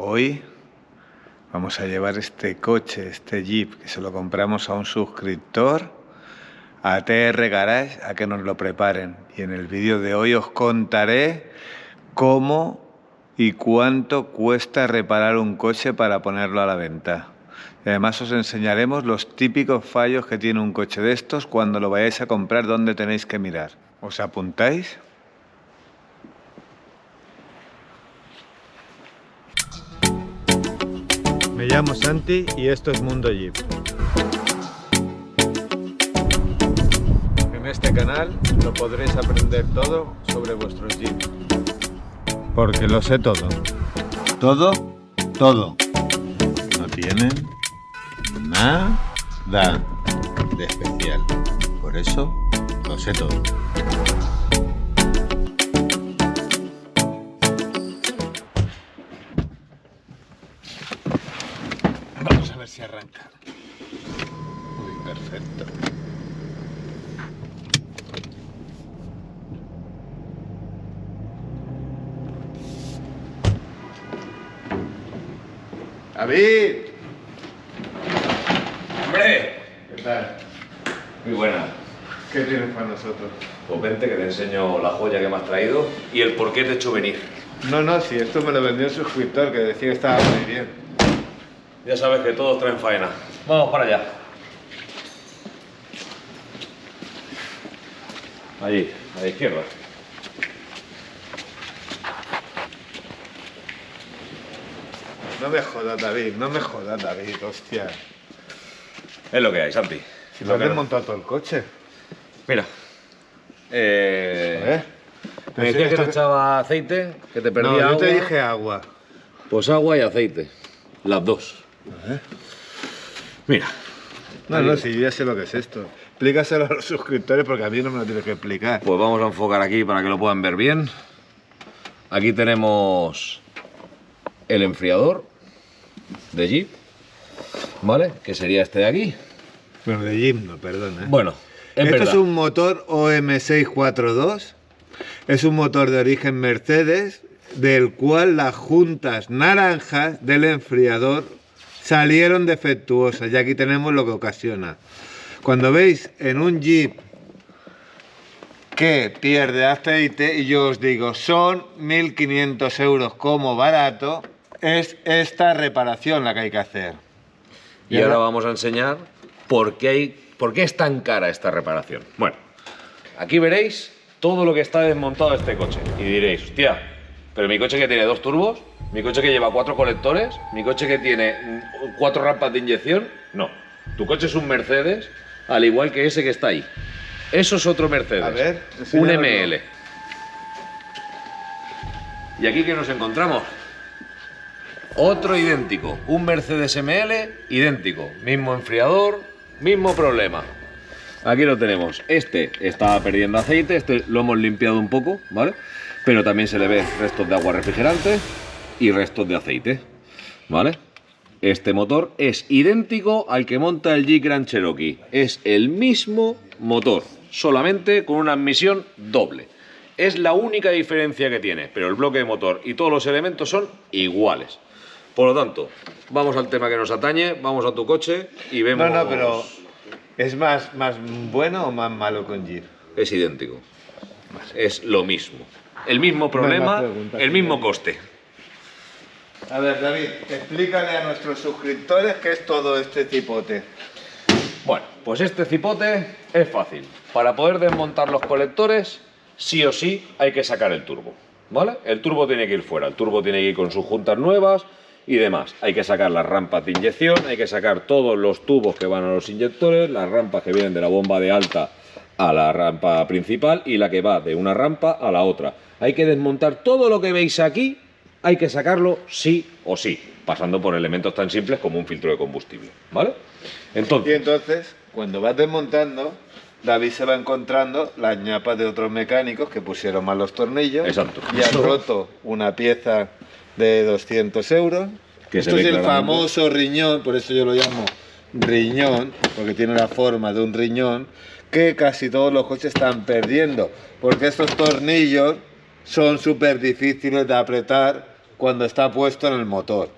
Hoy vamos a llevar este coche, este Jeep, que se lo compramos a un suscriptor, a TR Garage, a que nos lo preparen. Y en el vídeo de hoy os contaré cómo y cuánto cuesta reparar un coche para ponerlo a la venta. Y además os enseñaremos los típicos fallos que tiene un coche de estos cuando lo vayáis a comprar, dónde tenéis que mirar. ¿Os apuntáis? Me llamo Santi y esto es Mundo Jeep. En este canal lo podréis aprender todo sobre vuestros Jeep. Porque lo sé todo. Todo, todo. No tienen nada de especial. Por eso lo sé todo. Vamos a ver si arranca. Uy, perfecto. ¡David! ¡Hombre! ¿Qué tal? Muy buena. ¿Qué tienes para nosotros? Pues vente que te enseño la joya que me has traído y el por qué te he hecho venir. No, si esto me lo vendió el suscriptor que decía que estaba muy bien. Ya sabes que todos traen faena. Vamos para allá. Allí, a la izquierda. No me jodas, David, hostia. Es lo que hay, Santi. Si lo has desmontado todo el coche. Mira. Me Pero decías si que te esto- echaba aceite, que te perdía No, yo agua. te dije agua. Pues agua y aceite. Las dos. Mira. No, si yo ya sé lo que es esto. Explícaselo a los suscriptores porque a mí no me lo tienes que explicar. Pues vamos a enfocar aquí para que lo puedan ver bien. Aquí tenemos el enfriador de Jeep, ¿vale? Que sería este de aquí. Bueno, de Jeep no, perdona. Bueno, es Esto verdad. es un motor OM642. Es un motor de origen Mercedes, del cual las juntas naranjas del enfriador salieron defectuosas. Y aquí tenemos lo que ocasiona. Cuando veis en un Jeep que pierde aceite, y yo os digo, son 1.500 euros como barato, es esta reparación la que hay que hacer. Y ahora vamos a enseñar por qué es tan cara esta reparación. Bueno, aquí veréis todo lo que está desmontado de este coche. Y diréis, hostia, pero mi coche que tiene 2 turbos, mi coche que lleva 4 colectores, mi coche que tiene 4 rampas de inyección. No, tu coche es un Mercedes, al igual que ese que está ahí. Eso es otro Mercedes, A ver, un enséñamelo. ML. ¿Y aquí qué nos encontramos? Otro idéntico, un Mercedes ML idéntico, mismo enfriador, mismo problema. Aquí lo tenemos, este estaba perdiendo aceite, este lo hemos limpiado un poco, ¿vale? Pero también se le ve restos de agua refrigerante y restos de aceite, ¿vale? Este motor es idéntico al que monta el Jeep Grand Cherokee, es el mismo motor, solamente con una admisión doble. Es la única diferencia que tiene, pero el bloque de motor y todos los elementos son iguales. Por lo tanto, vamos al tema que nos atañe, vamos a tu coche y vemos... No, pero ¿es más bueno o más malo con Jeep? Es idéntico. Es lo mismo. El mismo problema, preguntas, el mismo sí. coste. A ver, David, explícale a nuestros suscriptores qué es todo este cipote. Bueno, pues este cipote es fácil. Para poder desmontar los colectores, sí o sí hay que sacar el turbo, ¿vale? El turbo tiene que ir fuera, el turbo tiene que ir con sus juntas nuevas y demás. Hay que sacar las rampas de inyección, hay que sacar todos los tubos que van a los inyectores, las rampas que vienen de la bomba de alta a la rampa principal y la que va de una rampa a la otra. Hay que desmontar todo lo que veis aquí, hay que sacarlo sí o sí, pasando por elementos tan simples como un filtro de combustible, ¿vale? Y Entonces, entonces, cuando vas desmontando, David se va encontrando las ñapas de otros mecánicos que pusieron mal los tornillos. Exacto. Y han roto una pieza de 200 euros. Que se Esto ve es el claramente. famoso riñón, por eso yo lo llamo riñón, porque tiene la forma de un riñón, que casi todos los coches están perdiendo, porque estos tornillos son súper difíciles de apretar cuando está puesto en el motor.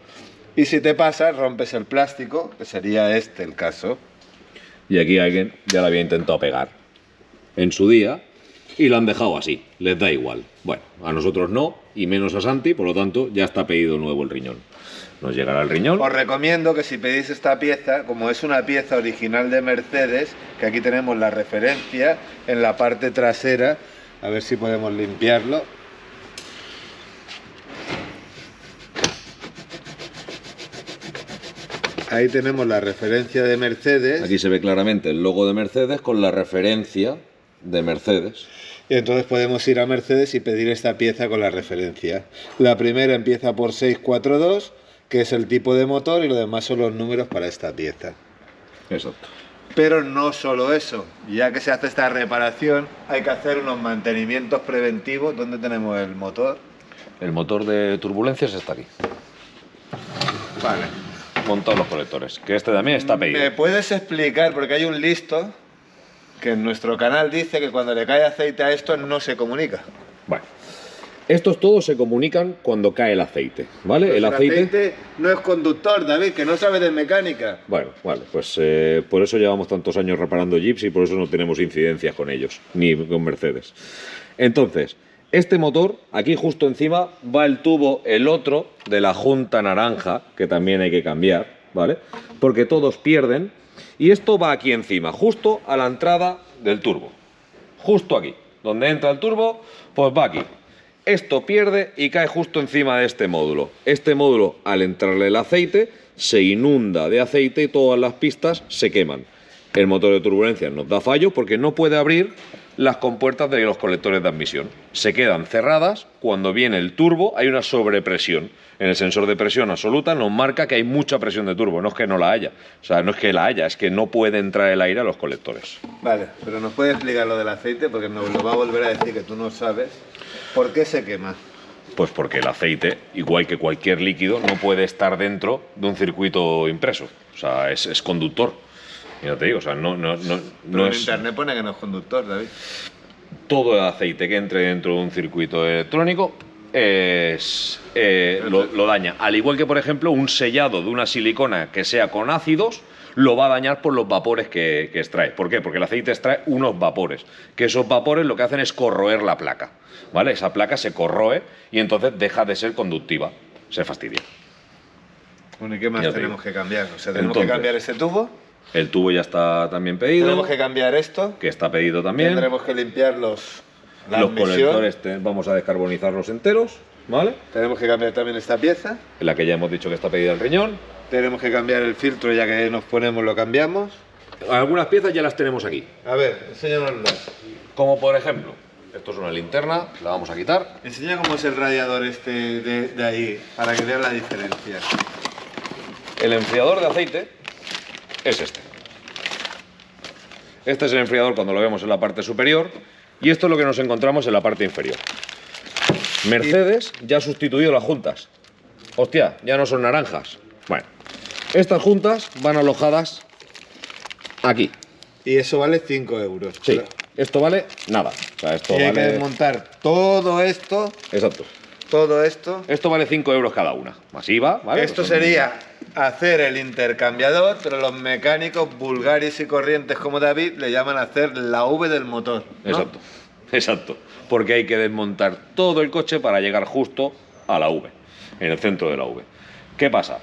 Y si te pasa, rompes el plástico, que sería este el caso. Y aquí alguien ya lo había intentado pegar en su día y lo han dejado así, les da igual. Bueno, a nosotros no, y menos a Santi, por lo tanto ya está pedido nuevo el riñón. Nos llegará el riñón. Os recomiendo que si pedís esta pieza, como es una pieza original de Mercedes, que aquí tenemos la referencia en la parte trasera, a ver si podemos limpiarlo. Ahí tenemos la referencia de Mercedes. Aquí se ve claramente el logo de Mercedes con la referencia de Mercedes. Y entonces podemos ir a Mercedes y pedir esta pieza con la referencia. La primera empieza por 642, que es el tipo de motor, y lo demás son los números para esta pieza. Exacto. Pero no solo eso, ya que se hace esta reparación, hay que hacer unos mantenimientos preventivos. ¿Dónde tenemos el motor? El motor de turbulencias está aquí. Vale. Montados los colectores, que este también está pedido. ¿Me puedes explicar? Porque hay un listo que en nuestro canal dice que cuando le cae aceite a esto no se comunica. Bueno, estos todos se comunican cuando cae el aceite, ¿vale? Pues el aceite no es conductor, David, que no sabe de mecánica. Bueno, vale, pues por eso llevamos tantos años reparando Jeeps y por eso no tenemos incidencias con ellos, ni con Mercedes. Entonces, este motor, aquí justo encima va el tubo, el otro de la junta naranja, que también hay que cambiar, ¿vale? Porque todos pierden, y esto va aquí encima, justo a la entrada del turbo. Justo aquí, donde entra el turbo, pues va aquí. Esto pierde y cae justo encima de este módulo. Este módulo, al entrarle el aceite, se inunda de aceite y todas las pistas se queman. El motor de turbulencia nos da fallo porque no puede abrir las compuertas de los colectores de admisión. Se quedan cerradas. Cuando viene el turbo hay una sobrepresión. En el sensor de presión absoluta nos marca que hay mucha presión de turbo, no es que no la haya. O sea, no es que la haya, es que no puede entrar el aire a los colectores. Vale, pero ¿nos puedes explicar lo del aceite? Porque nos lo va a volver a decir que tú no sabes. ¿Por qué se quema? Pues porque el aceite, igual que cualquier líquido, no puede estar dentro de un circuito impreso. O sea, es conductor. Y no te digo, o sea, no en es... internet pone que no es conductor, David. Todo el aceite que entre dentro de un circuito electrónico lo daña. Al igual que, por ejemplo, un sellado de una silicona que sea con ácidos, lo va a dañar por los vapores que extrae. ¿Por qué? Porque el aceite extrae unos vapores, que esos vapores lo que hacen es corroer la placa, ¿vale? Esa placa se corroe y entonces deja de ser conductiva, se fastidia. Bueno, ¿y qué más tenemos que cambiar? O sea, tenemos Entonces, que cambiar ese tubo. El tubo ya está también pedido. Tenemos que cambiar esto. Que está pedido también. Tendremos que limpiar los colectores, vamos a descarbonizarlos enteros, ¿vale? Tenemos que cambiar también esta pieza. En la que ya hemos dicho que está pedida el riñón. Tenemos que cambiar el filtro, ya que nos ponemos lo cambiamos. Algunas piezas ya las tenemos aquí. A ver, enséñanoslas. Como por ejemplo, esto es una linterna, la vamos a quitar. Enseña cómo es el radiador este de ahí, para que vean la diferencia. El enfriador de aceite es este. Este es el enfriador cuando lo vemos en la parte superior y esto es lo que nos encontramos en la parte inferior. Mercedes ya ha sustituido las juntas. Hostia, ya no son naranjas. Bueno, estas juntas van alojadas aquí. Y eso vale 5 euros. Sí, esto vale nada. O sea, esto hay vale... que desmontar todo esto. Exacto. Todo esto. Esto vale 5 euros cada una. Más IVA, ¿vale? Esto sería hacer el intercambiador, pero los mecánicos vulgares y corrientes como David le llaman a hacer la V del motor, ¿no? Exacto, exacto. Porque hay que desmontar todo el coche para llegar justo a la V, en el centro de la V. ¿Qué pasa?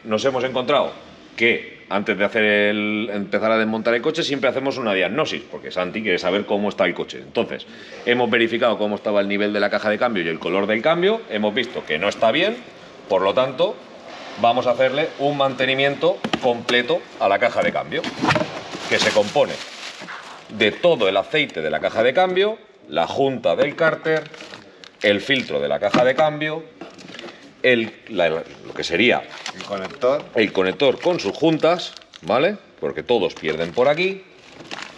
Nos hemos encontrado que antes de empezar a desmontar el coche siempre hacemos una diagnosis, porque Santi quiere saber cómo está el coche. Entonces, hemos verificado cómo estaba el nivel de la caja de cambio y el color del cambio, hemos visto que no está bien, por lo tanto, vamos a hacerle un mantenimiento completo a la caja de cambio, que se compone de todo el aceite de la caja de cambio, la junta del cárter, el filtro de la caja de cambio, lo que sería el conector con sus juntas, ¿vale? Porque todos pierden por aquí,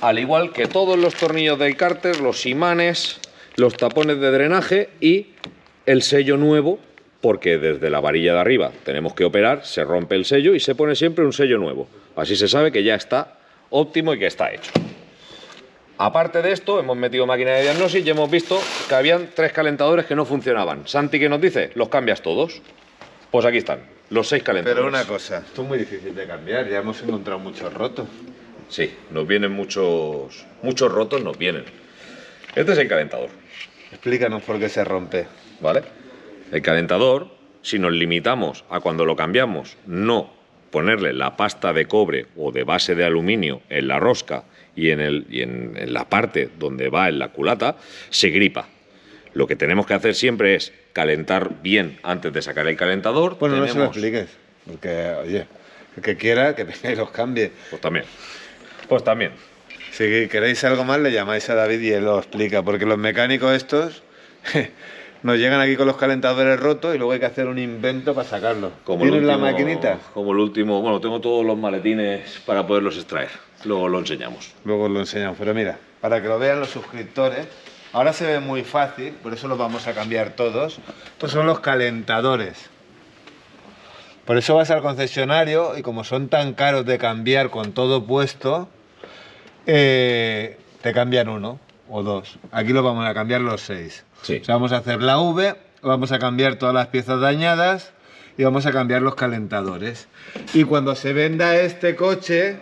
al igual que todos los tornillos del cárter, los imanes, los tapones de drenaje y el sello nuevo, porque desde la varilla de arriba tenemos que operar, se rompe el sello y se pone siempre un sello nuevo. Así se sabe que ya está óptimo y que está hecho. Aparte de esto, hemos metido máquina de diagnosis y hemos visto que habían 3 calentadores que no funcionaban. Santi, ¿qué nos dice? Los cambias todos. Pues aquí están, los 6 calentadores. Pero una cosa, esto es muy difícil de cambiar, ya hemos encontrado muchos rotos. Sí, nos vienen muchos rotos, nos vienen. Este es el calentador, Explícanos por qué se rompe. ¿vale? El calentador, si nos limitamos a cuando lo cambiamos, no ponerle la pasta de cobre o de base de aluminio en la rosca y en la parte donde va en la culata, se gripa. Lo que tenemos que hacer siempre es calentar bien antes de sacar el calentador. Bueno, no se lo expliques, porque, oye, el que quiera, que venga y los cambie. Pues también. Pues también. Si queréis algo más, le llamáis a David y él lo explica, porque los mecánicos estos nos llegan aquí con los calentadores rotos y luego hay que hacer un invento para sacarlos. ¿Tienes la maquinita? Como el último, bueno, tengo todos los maletines para poderlos extraer. Luego lo enseñamos. Luego lo enseñamos, pero mira, para que lo vean los suscriptores, ahora se ve muy fácil, por eso los vamos a cambiar todos. Estos son los calentadores. Por eso vas al concesionario y como son tan caros de cambiar con todo puesto, te cambian uno o dos. Aquí lo vamos a cambiar los 6. Sí. O sea, vamos a hacer la V, vamos a cambiar todas las piezas dañadas y vamos a cambiar los calentadores. Y cuando se venda este coche,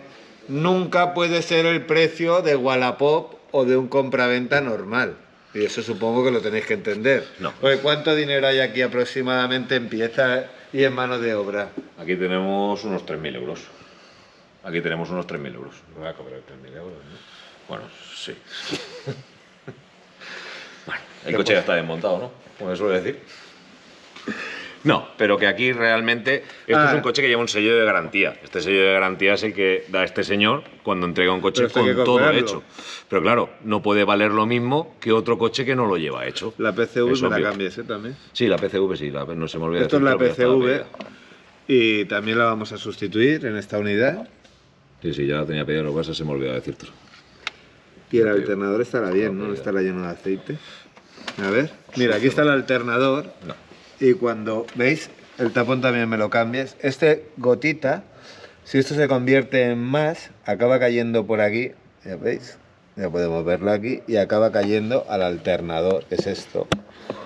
nunca puede ser el precio de Wallapop o de un compraventa normal. Y eso supongo que lo tenéis que entender. No. Porque ¿cuánto dinero hay aquí aproximadamente en piezas y en mano de obra? Aquí tenemos unos 3.000 euros. Aquí tenemos unos 3.000 euros. Me voy a cobrar 3.000 euros, ¿no? Bueno, sí. Bueno, el coche ya está desmontado, ¿no? Como se suele decir. No, pero que aquí realmente esto es un coche que lleva un sello de garantía. Este sello de garantía es el que da este señor cuando entrega un coche con todo hecho. Pero claro, no puede valer lo mismo que otro coche que no lo lleva hecho. La PCV Es me la obvio. cambies, ¿eh? También. Sí, la PCV sí, no se me olvida. Esto es la decírtelo, pero ya PCV estaba pedida. y también la vamos a sustituir en esta unidad. Sí, ya la tenía pedida, lo que pasa es que se me olvidó decírtelo. Y el alternador estará bien, ¿no? No estará lleno de aceite. A ver, mira, aquí está el alternador. No. Y cuando veis, el tapón también me lo cambies. Este gotita, si esto se convierte en más, acaba cayendo por aquí. Ya veis, ya podemos verlo aquí. Y acaba cayendo al alternador, que es esto.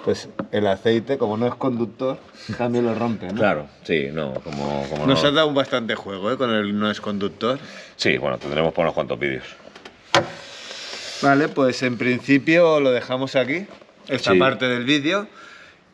Pues el aceite, como no es conductor, también lo rompe, ¿no? Claro, sí, no, como Nos no. has dado un bastante juego, ¿eh? Con el no es conductor. Sí, bueno, tendremos por unos cuantos vídeos. Vale, pues en principio lo dejamos aquí, esta Sí. parte del vídeo,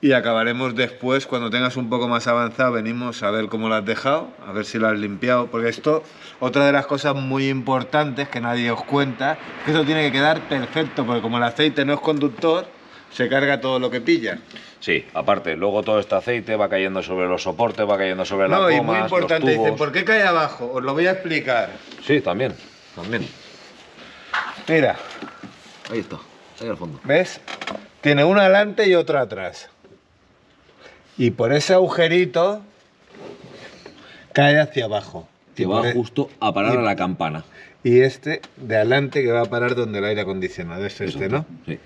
y acabaremos después, cuando tengas un poco más avanzado, venimos a ver cómo lo has dejado, a ver si lo has limpiado, porque esto, otra de las cosas muy importantes que nadie os cuenta, es que eso tiene que quedar perfecto, porque como el aceite no es conductor, se carga todo lo que pilla. Sí, aparte, luego todo este aceite va cayendo sobre los soportes, va cayendo sobre las No, gomas, y muy importante, los tubos. dicen, ¿por qué cae abajo? Os lo voy a explicar. Sí, también. Mira, Ahí está, ahí al fondo. ¿ves? Tiene uno adelante y otro atrás. Y por ese agujerito cae hacia abajo. Que Y va por justo a parar y- a la campana. Y este de adelante que va a parar donde el aire acondicionado es este, ¿no? Sí.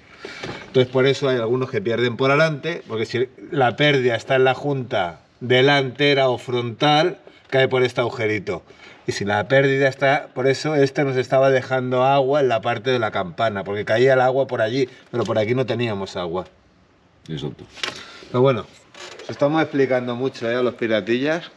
Entonces por eso hay algunos que pierden por adelante, porque si la pérdida está en la junta delantera o frontal, cae por este agujerito. Y si la pérdida está, por eso este nos estaba dejando agua en la parte de la campana, porque caía el agua por allí, pero por aquí no teníamos agua. Exacto. Pero bueno, os estamos explicando mucho a los piratillas.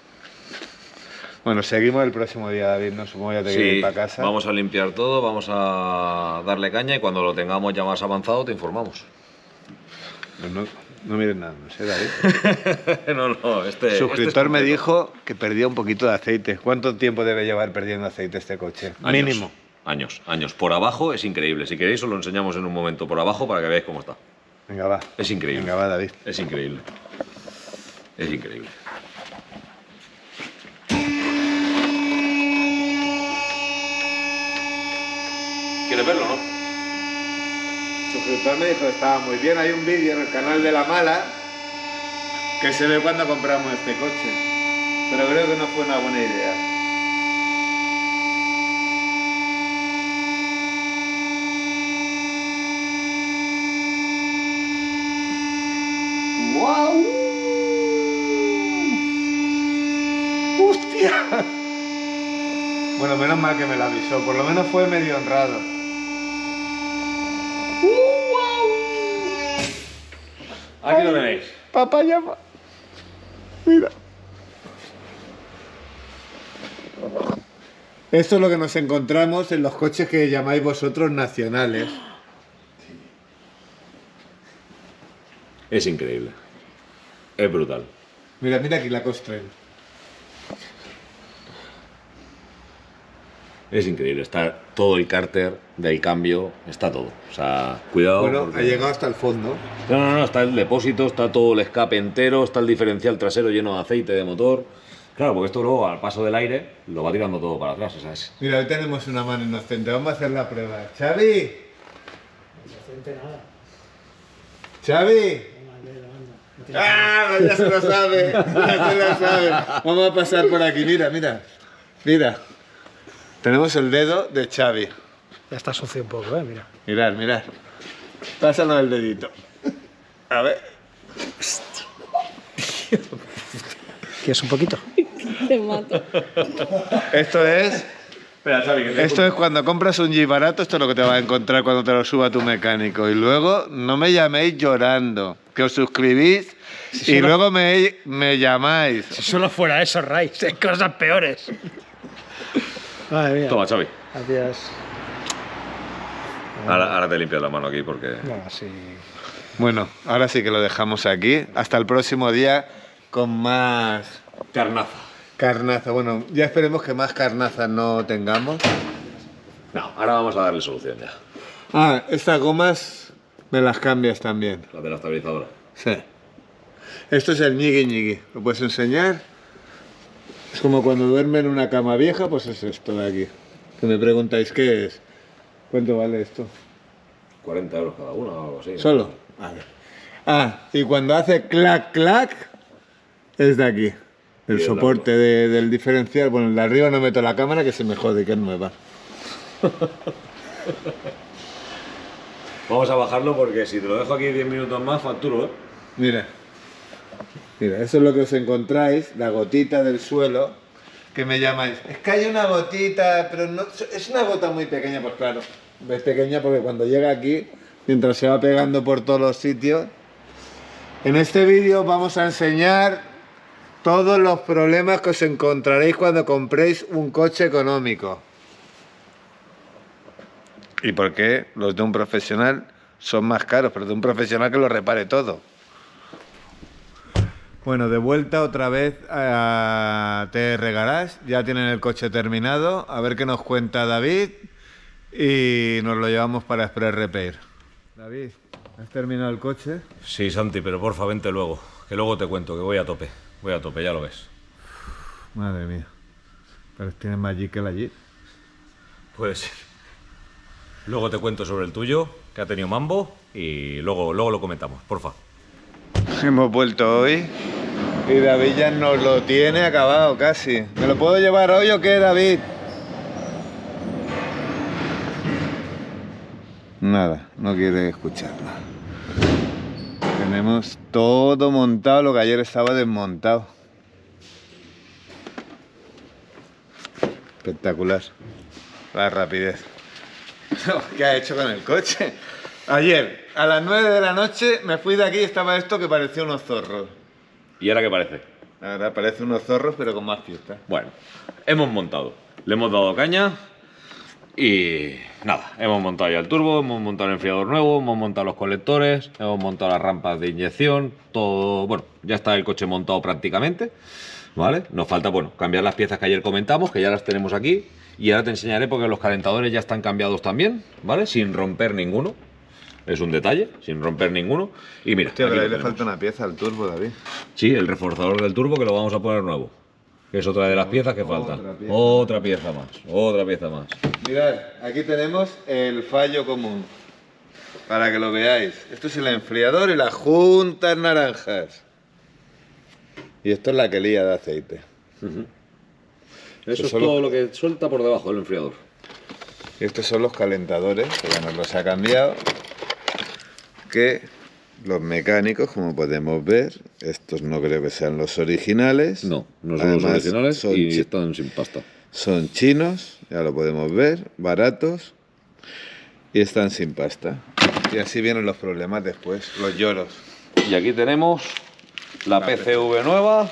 Bueno, seguimos el próximo día, David, ¿no? Supongo ya te quieres ir para casa. Vamos a limpiar todo, vamos a darle caña y cuando lo tengamos ya más avanzado te informamos. No mires nada, no sé, David. no, El suscriptor me dijo que perdía un poquito de aceite. ¿Cuánto tiempo debe llevar perdiendo aceite este coche? Años, Mínimo. Años. Por abajo es increíble. Si queréis os lo enseñamos en un momento por abajo para que veáis cómo está. Venga, va. Es increíble. Venga, va, David. Es increíble. Es increíble. ¿Quieres verlo, no? El suscriptor me dijo que estaba muy bien. Hay un vídeo en el canal de La Mala que se ve cuando compramos este coche. Pero creo que no fue una buena idea. ¡Guau! ¡Hostia! Bueno, menos mal que me lo avisó. Por lo menos fue medio honrado. Aquí lo tenéis. Papá llama. Mira. Esto es lo que nos encontramos en los coches que llamáis vosotros nacionales. Es increíble. Es brutal. Mira, mira aquí la Costrail. Es increíble. Está todo el cárter del cambio, está todo. O sea, cuidado. Bueno, porque... ha llegado hasta el fondo. No, está el depósito, está todo el escape entero, está el diferencial trasero lleno de aceite de motor. Claro, porque esto luego, al paso del aire, lo va tirando todo para atrás, ¿sabes? Mira, hoy tenemos una mano inocente. Vamos a hacer la prueba. ¡Xavi! Inocente nada. ¡Xavi! Venga, anda. ¡Ah! Ya se lo sabe. Ya se lo sabe. Vamos a pasar por aquí. Mira, mira. Mira. Tenemos el dedo de Xavi. Ya está sucio un poco, mira. Mirad, mirad. Pásanos el dedito. A ver. ¿Quieres un poquito? Te mato. Esto es... Espera, Xavi, que Esto es cuando compras un Jeep barato, esto es lo que te vas a encontrar cuando te lo suba tu mecánico. Y luego no me llaméis llorando, que os suscribís y luego me llamáis. Si solo fuera eso, Ray, hay cosas peores. Madre mía. Toma, Xavi. Gracias. Ahora te limpias la mano aquí porque... Bueno, sí. Bueno, ahora sí que lo dejamos aquí. Hasta el próximo día con más Carnaza. carnaza. Bueno, ya esperemos que más carnaza no tengamos. No, ahora vamos a darle solución ya. Ah, estas gomas me las cambias también. La de la estabilizadora. Sí. Esto es el ñigui ñigui. ¿Lo puedes enseñar? Es como cuando duerme en una cama vieja, pues es esto de aquí. Que me preguntáis qué es. ¿Cuánto vale esto? 40 euros cada uno o algo así. ¿Solo? Vale. Ah, y cuando hace clac clac, es de aquí. El Y el soporte del diferencial. Bueno, el de arriba no meto la cámara que se me jode, que es nueva. Vamos a bajarlo porque si te lo dejo aquí 10 minutos más, facturo, ¿eh? Mira. Mira, eso es lo que os encontráis, la gotita del suelo, que me llamáis. Es que hay una gotita, pero no, es una gota muy pequeña, pues claro. Es pequeña porque cuando llega aquí, mientras se va pegando por todos los sitios. En este vídeo vamos a enseñar todos los problemas que os encontraréis cuando compréis un coche económico. ¿Y por qué los de un profesional son más caros? Pero de un profesional que lo repare todo. Bueno, de vuelta otra vez a TR Garage. Ya tienen el coche terminado. A ver qué nos cuenta David. Y nos lo llevamos para Express Repair. David, ¿has terminado el coche? Sí, Santi, pero porfa, vente luego. Que luego te cuento, que voy a tope. Voy a tope, ya lo ves. Madre mía. Pero tienes más Jeep que la Jeep. Puede ser. Luego te cuento sobre el tuyo, que ha tenido mambo, y luego lo comentamos, porfa. Hemos vuelto hoy y David ya nos lo tiene acabado casi. ¿Me lo puedo llevar hoy o qué, David? Nada, no quiere escucharla. Tenemos todo montado, lo que ayer estaba desmontado. Espectacular. La rapidez. ¿Qué ha hecho con el coche? Ayer, a las 9 de la noche, me fui de aquí y estaba esto que parecía unos zorros. ¿Y ahora qué parece? Ahora parece unos zorros, pero con más fiesta. Bueno, hemos montado. Le hemos dado caña y nada, hemos montado ya el turbo, hemos montado el enfriador nuevo, hemos montado los colectores, hemos montado las rampas de inyección, todo, bueno, ya está el coche montado prácticamente, ¿vale? Nos falta, bueno, cambiar las piezas que ayer comentamos, que ya las tenemos aquí, y ahora te enseñaré porque los calentadores ya están cambiados también, ¿vale? Sin romper ninguno. Es un detalle, sin romper ninguno. Y mira, Hostia, aquí pero lo ahí le tenemos. falta una pieza al turbo, David. Sí, el reforzador del turbo que lo vamos a poner nuevo. Que es otra de las piezas que faltan. Otra pieza más, otra pieza más. Mirad, aquí tenemos el fallo común. Para que lo veáis. Esto es el enfriador y las juntas naranjas. Y esto es la quelía de aceite. Eso es solo- todo lo que suelta por debajo del enfriador. Y estos son los calentadores, que ya nos los ha cambiado. Que los mecánicos, como podemos ver, estos no creo que sean los originales. No, no son los Además, originales son y chi- están sin pasta. Son chinos, ya lo podemos ver, baratos y están sin pasta. Y así vienen los problemas después, los lloros. Y aquí tenemos la PCV nueva,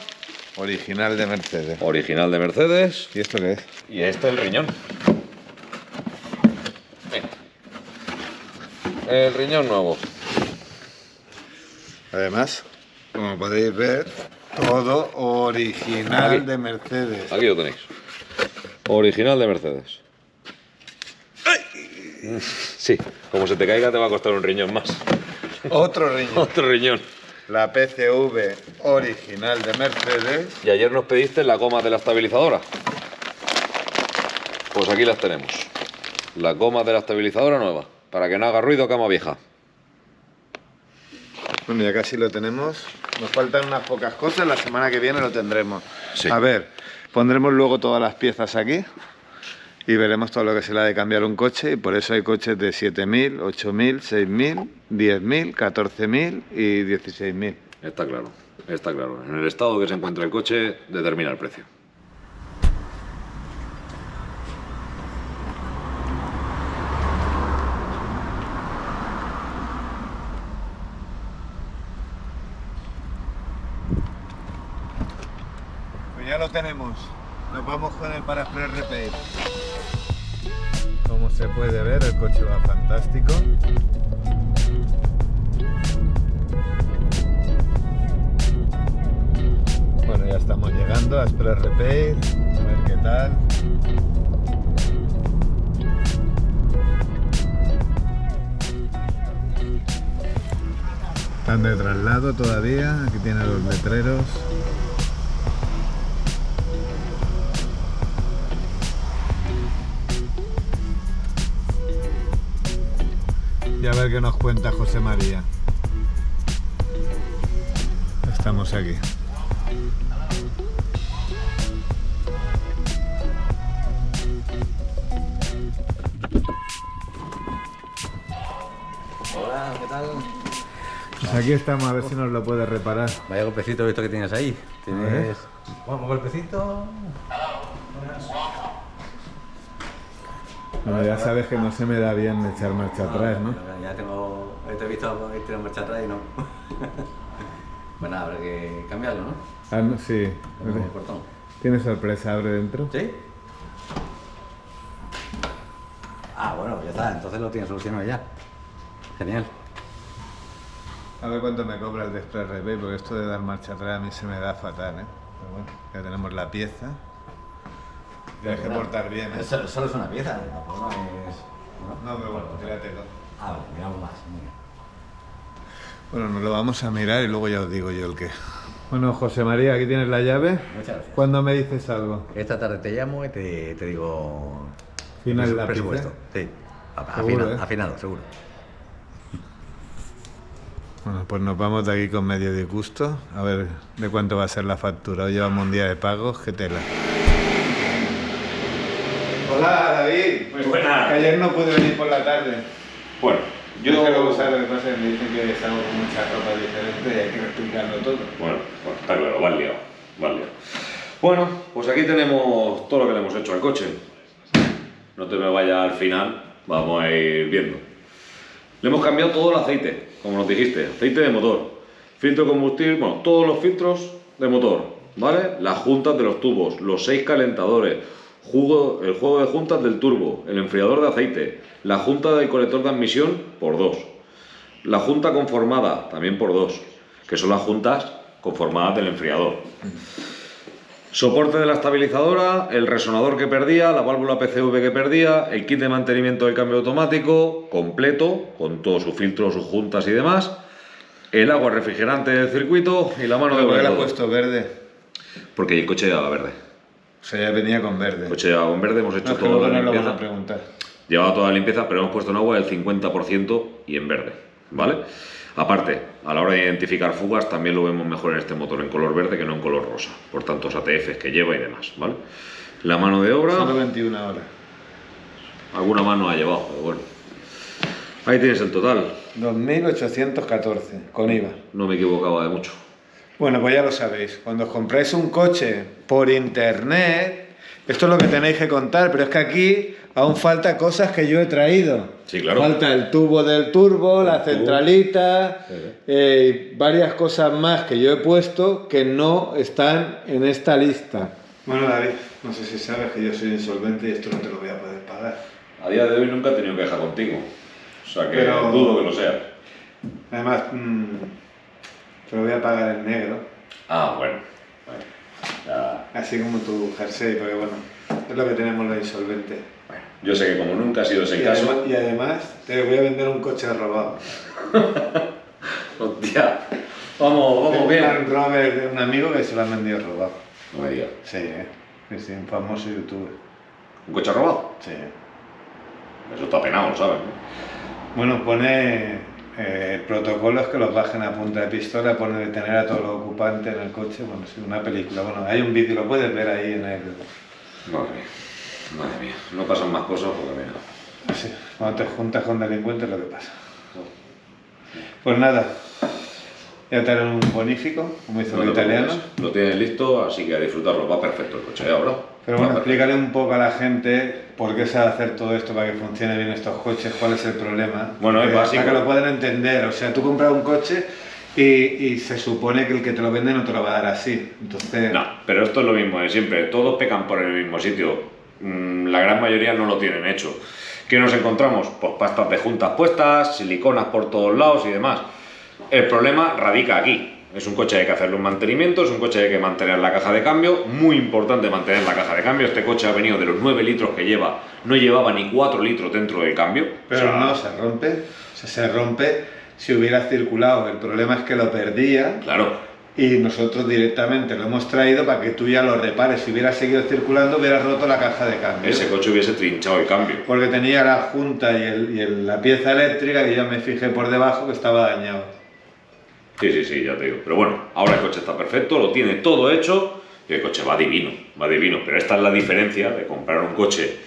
Original de Mercedes. original de Mercedes. ¿Y esto qué es? Y este es el riñón. Mira. El riñón nuevo. Además, como podéis ver, todo original Aquí. de Mercedes. Aquí lo tenéis. Original de Mercedes. Sí, como se te caiga te va a costar un riñón más. Otro riñón. Otro riñón. La PCV original de Mercedes. Y ayer nos pediste la goma de la estabilizadora. Pues aquí las tenemos. Las gomas de la estabilizadora nueva. Para que no haga ruido cama vieja. Bueno, ya casi lo tenemos. Nos faltan unas pocas cosas. La semana que viene lo tendremos. Sí. A ver, pondremos luego todas las piezas aquí. Y veremos todo lo que se le ha de cambiar un coche. Y por eso hay coches de 7.000, 8.000, 6.000, 10.000, 14.000 y 16.000. Está claro, está claro. En el estado que se encuentra el coche determina el precio. Pues ya lo tenemos. Nos vamos con el Parafresh Repair. Como se puede ver, el coche va fantástico. Bueno, ya estamos llegando a Express Repair. A ver qué tal. Están de traslado todavía. Aquí tienen los letreros. Y a ver qué nos cuenta José María. Estamos aquí. Hola, ¿qué tal? Pues aquí estamos, a ver si nos lo puede reparar. Vaya golpecito esto que tienes ahí. Tienes... Bueno, un golpecito. Bueno, ya sabes que no se me da bien echar marcha atrás, ¿no? Ya tengo... Te he visto ir tirando marcha atrás y no. Bueno, habrá que cambiarlo, ¿no? Ah, no, sí. Como el portón. ¿Tiene sorpresa? ¿Abre dentro? ¿Sí? Ah, bueno, ya está. Entonces lo tienes solucionado ya. Genial. A ver cuánto me cobra el de Express Repair, porque esto de dar marcha atrás a mí se me da fatal, ¿eh? Pero bueno, ya tenemos la pieza. Tienes que portar bien, ¿eh? Solo es una pieza, tampoco no es... No, pero bueno, tíratelo. Ah, vale, miramos más. Muy bien. Bueno, nos lo vamos a mirar y luego ya os digo yo el qué. Bueno, José María, aquí tienes la llave. Muchas gracias. ¿Cuándo me dices algo? Esta tarde te llamo y te digo... Final el lápiz, presupuesto. ¿eh? Sí. Seguro, Afinado, ¿eh? afinado, seguro. Bueno, pues nos vamos de aquí con medio disgusto. A ver de cuánto va a ser la factura. Hoy llevamos un día de pagos, qué tela. Hola, David. Muy buena. Que ayer no pude venir por la tarde. Bueno, Yo es que luego sabes lo que pasa, me dicen que estamos con mucha ropa diferente y hay que explicarlo todo. Bueno, está claro, vas liado, vas liado. Bueno, pues aquí tenemos todo lo que le hemos hecho al coche. No te me vayas al final, vamos a ir viendo. Le hemos cambiado todo el aceite, como nos dijiste, aceite de motor, filtro de combustible, bueno, todos los filtros de motor, ¿vale? Las juntas de los tubos, los 6 calentadores, el juego de juntas del turbo, el enfriador de aceite, la junta del colector de admisión por 2, la junta conformada también por 2, que son las juntas conformadas del enfriador. Soporte de la estabilizadora, el resonador que perdía, la válvula PCV que perdía, el kit de mantenimiento del cambio automático, completo, con todos sus filtros, sus juntas y demás, el agua refrigerante del circuito y la mano de ¿Por qué le ha obra. puesto verde? Porque el coche llevaba verde. O sea, ya venía con verde. El coche llevaba con verde, hemos No, hecho es que toda luego la nos lo van limpieza. a preguntar. Llevaba toda la limpieza, pero hemos puesto en agua el 50% y en verde, ¿vale? Aparte, a la hora de identificar fugas también lo vemos mejor en este motor en color verde que no en color rosa, por tantos ATFs que lleva y demás, ¿vale? La mano de obra, Solo 21 horas. alguna mano ha llevado, pero bueno. Ahí tienes el total, 2.814 con IVA. no me equivocaba de mucho. Bueno, pues ya lo sabéis. Cuando os compráis un coche por internet, esto es lo que tenéis que contar, pero es que aquí aún falta cosas que yo he traído. Sí, claro. Falta el tubo del turbo, la centralita, varias cosas más que yo he puesto que no están en esta lista. Bueno, David, no sé si sabes que yo soy insolvente y esto no te lo voy a poder pagar. A día de hoy nunca he tenido queja contigo. O sea que Pero- dudo que lo sea. Además, te lo voy a pagar en negro, Ah, bueno. Ya. así como tu jersey, porque bueno, es lo que tenemos los insolventes. Bueno, yo sé que como nunca ha sido ese Y caso... además, y además te voy a vender un coche robado. Hostia, vamos Tengo bien. un Rover de un amigo que se lo han vendido robado. No me digas. Sí, sí, un famoso youtuber. ¿Un coche robado? Sí. Eso está penado, ¿sabes? Bueno, pone protocolos que los bajen a punta de pistola, pone detener a todos los ocupantes en el coche. Bueno, sí, una película. Bueno, hay un vídeo, lo puedes ver ahí en el... Madre mía. No pasan más cosas porque mira. Sí, cuando te juntas con delincuentes es lo que pasa. Pues nada, ya te harán un bonífico, como hizo No los te italianos. preocupes. Lo tienes listo, así que a disfrutarlo. Va perfecto el coche, ahora. Pero bueno, explícale un poco a la gente por qué se va a hacer todo esto para que funcione bien estos coches, cuál es el problema. Bueno, es básico. Para que lo puedan entender. O sea, tú compras un coche y se supone que el que te lo vende no te lo va a dar así. Entonces... No, pero esto es lo mismo de siempre. Todos pecan por el mismo sitio. La gran mayoría no lo tienen hecho. ¿Qué nos encontramos? Pues pastas de juntas puestas, siliconas por todos lados y demás. El problema radica aquí. Es un coche que hay que hacerle un mantenimiento, es un coche que hay que mantener la caja de cambio. Muy importante mantener la caja de cambio. Este coche ha venido de los 9 litros que lleva, no llevaba ni 4 litros dentro del cambio. Pero O sea, no, se rompe. O sea, se rompe si hubiera circulado. El problema es que lo perdía. Claro. Y nosotros directamente lo hemos traído para que tú ya lo repares. Si hubiera seguido circulando, hubiera roto la caja de cambio. Ese coche hubiese trinchado el cambio. Porque tenía la junta la pieza eléctrica que yo me fijé por debajo que estaba dañado. Sí, ya te digo. Pero bueno, ahora el coche está perfecto, lo tiene todo hecho y el coche va divino. Pero esta es la diferencia de comprar un coche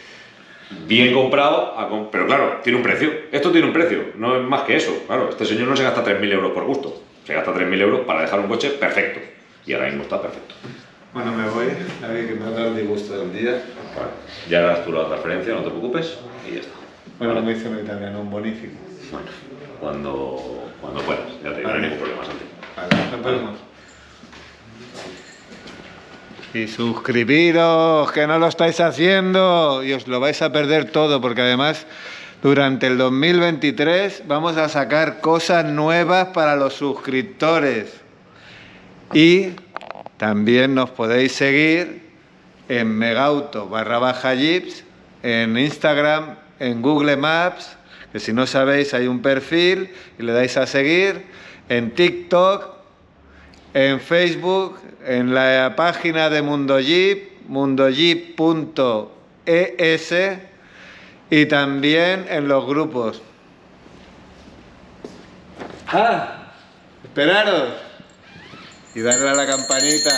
bien comprado, pero claro, tiene un precio. Esto tiene un precio, no es más que eso. Claro, este señor no se gasta 3.000 euros por gusto. Se gasta 3.000 euros para dejar un coche perfecto. Y ahora mismo está perfecto. Bueno, me voy. A ver, que me ha dado el disgusto del día. Vale. Ya harás tú la transferencia, no te preocupes, y ya está. Bueno, Vale. como dice el italiano, un bonífico. Bueno, cuando puedas, ya te digo, no hay ningún problema, Santi. Vale, nos vemos. Y suscribiros, que no lo estáis haciendo y os lo vais a perder todo, porque además durante el 2023 vamos a sacar cosas nuevas para los suscriptores. Y también nos podéis seguir en megauto_jeeps, en Instagram, en Google Maps, que si no sabéis hay un perfil y le dais a seguir, en TikTok, en Facebook, en la página de Mundo Jeep, mundojeep.es, y también en los grupos. ¡Ah! ¡Esperaros! Y darle a la campanita.